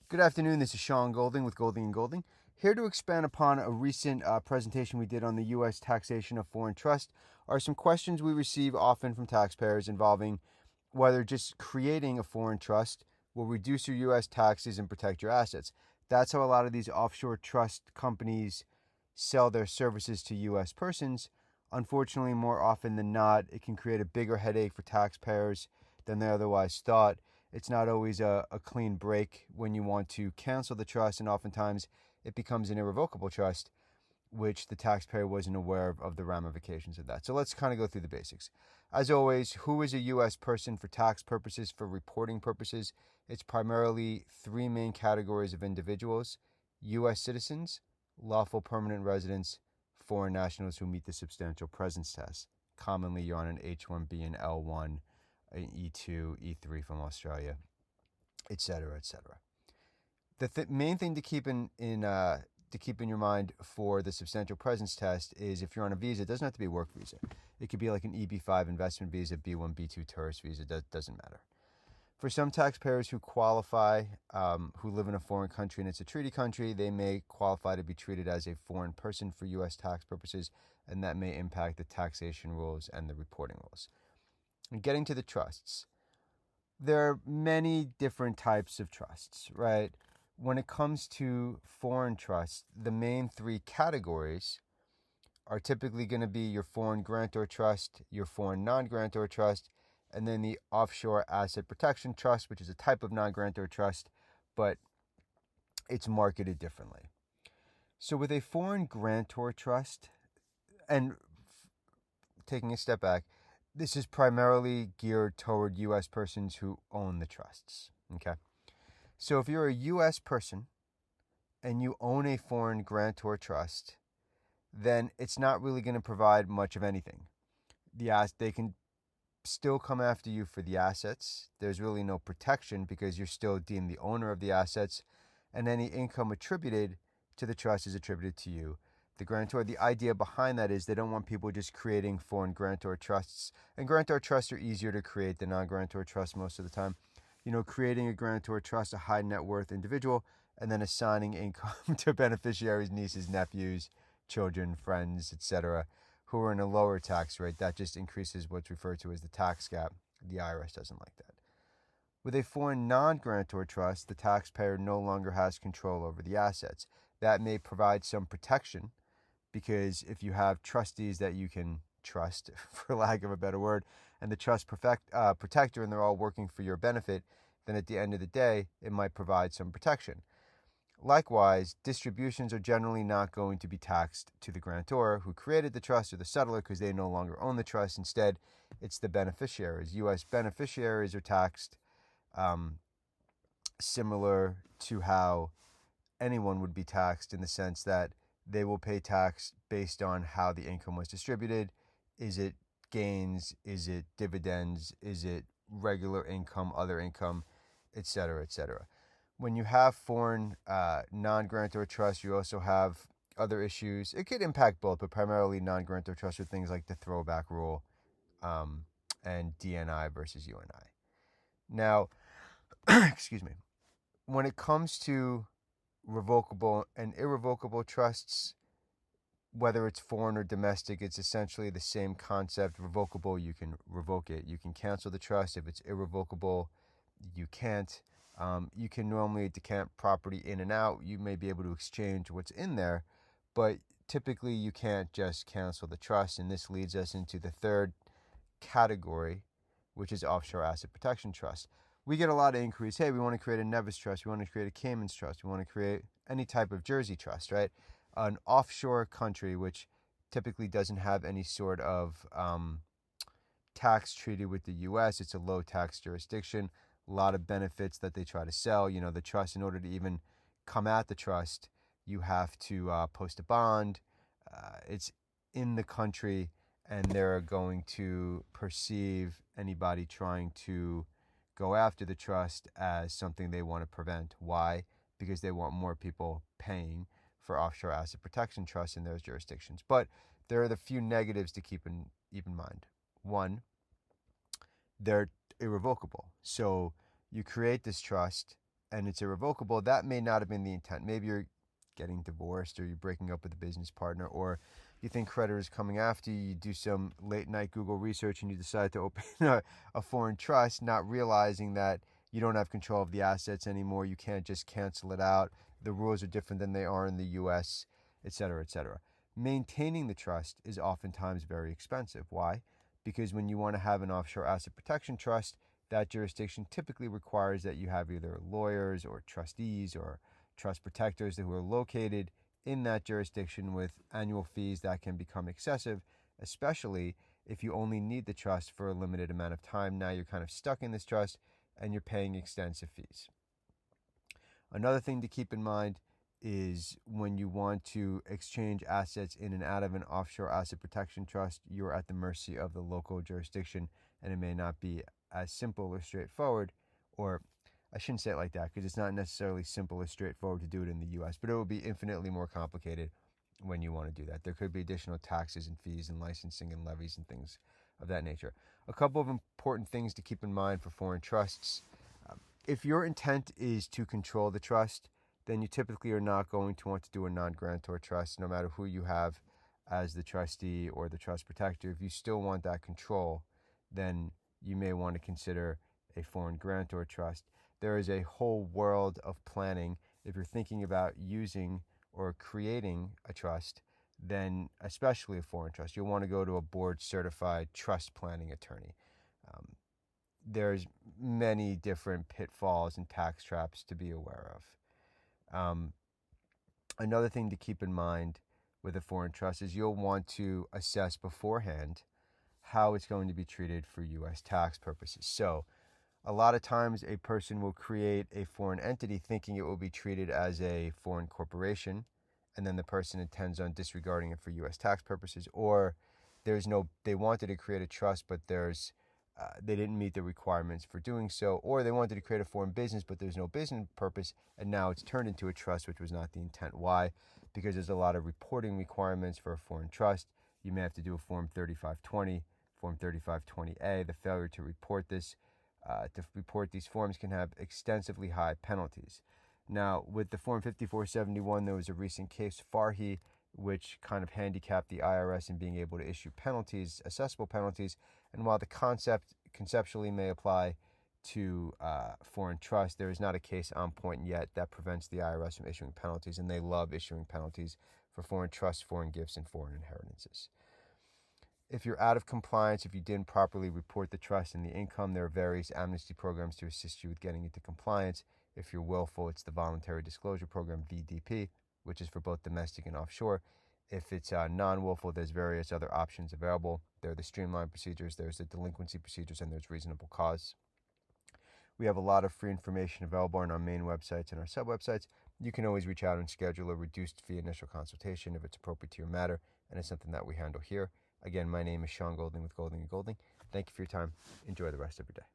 Good afternoon. This is Sean Golding with Golding & Golding, here to expand upon a recent presentation we did on the U.S. taxation of foreign trust. Are some questions we receive often from taxpayers involving whether just creating a foreign trust will reduce your U.S. taxes and protect your assets. That's how a lot of these offshore trust companies sell their services to U.S. persons. Unfortunately, more often than not, it can create a bigger headache for taxpayers than they otherwise thought. It's not always a clean break when you want to cancel the trust, and oftentimes it becomes an irrevocable trust, which the taxpayer wasn't aware of the ramifications of that. So let's kind of go through the basics. As always, who is a U.S. person for tax purposes, for reporting purposes? It's primarily three main categories of individuals: U.S. citizens, lawful permanent residents, foreign nationals who meet the substantial presence test. Commonly, you're on an H-1B and L-1, an E2, E3 from Australia, etc., etc. The main thing to keep in your mind for the substantial presence test is if you're on a visa, it doesn't have to be a work visa. It could be like an EB-5 investment visa, B-1, B-2 tourist visa. That doesn't matter. For some taxpayers who qualify, who live in a foreign country and it's a treaty country, they may qualify to be treated as a foreign person for U.S. tax purposes, and that may impact the taxation rules and the reporting rules. And getting to the trusts, there are many different types of trusts, right? When it comes to foreign trusts, the main three categories are typically going to be your foreign grantor trust, your foreign non-grantor trust, and then the offshore asset protection trust, which is a type of non-grantor trust, but it's marketed differently. So with a foreign grantor trust, and taking a step back, this is primarily geared toward U.S. persons who own the trusts, okay? So if you're a U.S. person and you own a foreign grantor trust, then it's not really going to provide much of anything. They can still come after you for the assets. There's really no protection because you're still deemed the owner of the assets, and any income attributed to the trust is attributed to you, the grantor. The idea behind that is they don't want people just creating foreign grantor trusts, and grantor trusts are easier to create than non-grantor trusts most of the time. Creating a grantor trust, a high net worth individual, and then assigning income to beneficiaries, nieces, nephews, children, friends, etc., who are in a lower tax rate. That just increases what's referred to as the tax gap. The IRS doesn't like that. With a foreign non-grantor trust, the taxpayer no longer has control over the assets. That may provide some protection because if you have trustees that you can trust, for lack of a better word, and the trust protector, and they're all working for your benefit, then at the end of the day, it might provide some protection. Likewise, distributions are generally not going to be taxed to the grantor who created the trust or the settler because they no longer own the trust. Instead, it's the beneficiaries. U.S. beneficiaries are taxed similar to how anyone would be taxed, in the sense that they will pay tax based on how the income was distributed. Is it gains? Is it dividends? Is it regular income, other income, etc., etc.? When you have foreign non-grantor trusts, you also have other issues. It could impact both, but primarily non-grantor trusts are things like the throwback rule and DNI versus UNI. Now, excuse me, when it comes to revocable and irrevocable trusts, whether it's foreign or domestic, it's essentially the same concept. Revocable, you can revoke it. You can cancel the trust. If it's irrevocable, you can't. You can normally decant property in and out. You may be able to exchange what's in there, but typically you can't just cancel the trust. And this leads us into the third category, which is offshore asset protection trust. We get a lot of inquiries. Hey, we want to create a Nevis trust. We want to create a Cayman's trust. We want to create any type of Jersey trust, right? An offshore country, which typically doesn't have any sort of tax treaty with the U.S. It's a low tax jurisdiction. A lot of benefits that they try to sell. The trust, in order to even come at the trust, you have to post a bond. It's in the country, and they're going to perceive anybody trying to go after the trust as something they want to prevent. Why? Because they want more people paying for offshore asset protection trusts in those jurisdictions. But there are the few negatives to keep in mind. One, they're irrevocable. So you create this trust, and it's irrevocable, that may not have been the intent. Maybe you're getting divorced, or you're breaking up with a business partner, or you think creditors coming after you. You do some late night Google research and you decide to open a foreign trust, not realizing that you don't have control of the assets anymore. You can't just cancel it out. The rules are different than they are in the US, etc., etc. Maintaining the trust is oftentimes very expensive. Why? Because when you want to have an offshore asset protection trust, that jurisdiction typically requires that you have either lawyers or trustees or trust protectors who are located in that jurisdiction, with annual fees that can become excessive, especially if you only need the trust for a limited amount of time. Now you're kind of stuck in this trust and you're paying extensive fees. Another thing to keep in mind is when you want to exchange assets in and out of an offshore asset protection trust, you're at the mercy of the local jurisdiction, and it may not be as simple or straightforward, or I shouldn't say it like that because it's not necessarily simple or straightforward to do it in the US, but it will be infinitely more complicated when you want to do that. There could be additional taxes and fees and licensing and levies and things of that nature. A couple of important things to keep in mind for foreign trusts. If your intent is to control the trust, then you typically are not going to want to do a non-grantor trust, no matter who you have as the trustee or the trust protector. If you still want that control, then you may want to consider a foreign grantor trust. There is a whole world of planning. If you're thinking about using or creating a trust, then especially a foreign trust, you'll want to go to a board-certified trust planning attorney. There's many different pitfalls and tax traps to be aware of. Another thing to keep in mind with a foreign trust is you'll want to assess beforehand how it's going to be treated for U.S. tax purposes. So a lot of times a person will create a foreign entity thinking it will be treated as a foreign corporation, and then the person intends on disregarding it for U.S. tax purposes, or they wanted to create a trust, but they didn't meet the requirements for doing so, or they wanted to create a foreign business, but there's no business purpose, and now it's turned into a trust, which was not the intent. Why? Because there's a lot of reporting requirements for a foreign trust. You may have to do a Form 3520, Form 3520A. The failure to report these forms can have extensively high penalties. Now, with the Form 5471, there was a recent case, Farhi, which kind of handicapped the IRS in being able to issue penalties, assessable penalties. And while the concept conceptually may apply to foreign trust, there is not a case on point yet that prevents the IRS from issuing penalties, and they love issuing penalties for foreign trusts, foreign gifts, and foreign inheritances. If you're out of compliance, if you didn't properly report the trust and the income, there are various amnesty programs to assist you with getting into compliance. If you're willful, it's the Voluntary Disclosure Program, VDP, which is for both domestic and offshore. If it's non-willful, there's various other options available. There are the streamlined procedures, there's the delinquency procedures, and there's reasonable cause. We have a lot of free information available on our main websites and our sub-websites. You can always reach out and schedule a reduced fee initial consultation if it's appropriate to your matter, and it's something that we handle here. Again, my name is Sean Golding with Golding & Golding. Thank you for your time. Enjoy the rest of your day.